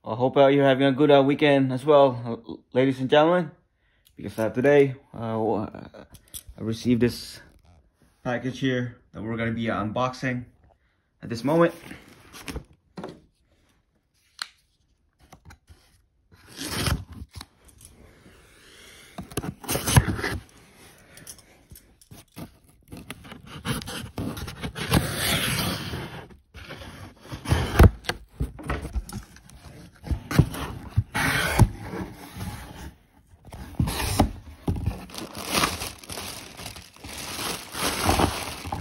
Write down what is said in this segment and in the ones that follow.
I hope you're having a good weekend as well, ladies and gentlemen. Because today I received this package here that we're gonna be unboxing at this moment.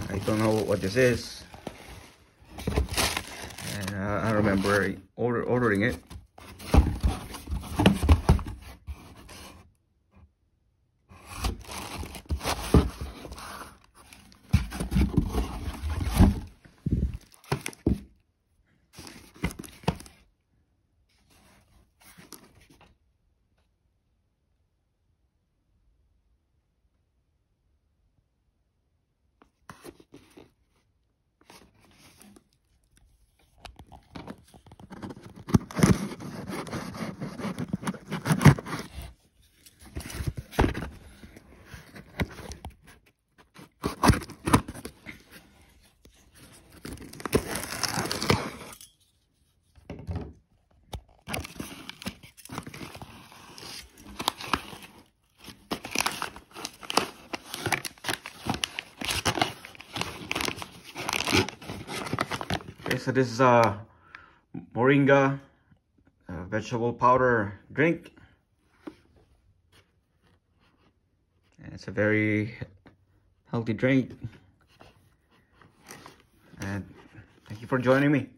I don't know what this is, and I remember ordering it. Okay, so this is a Moringa vegetable powder drink, and it's a very healthy drink. And thank you for joining me.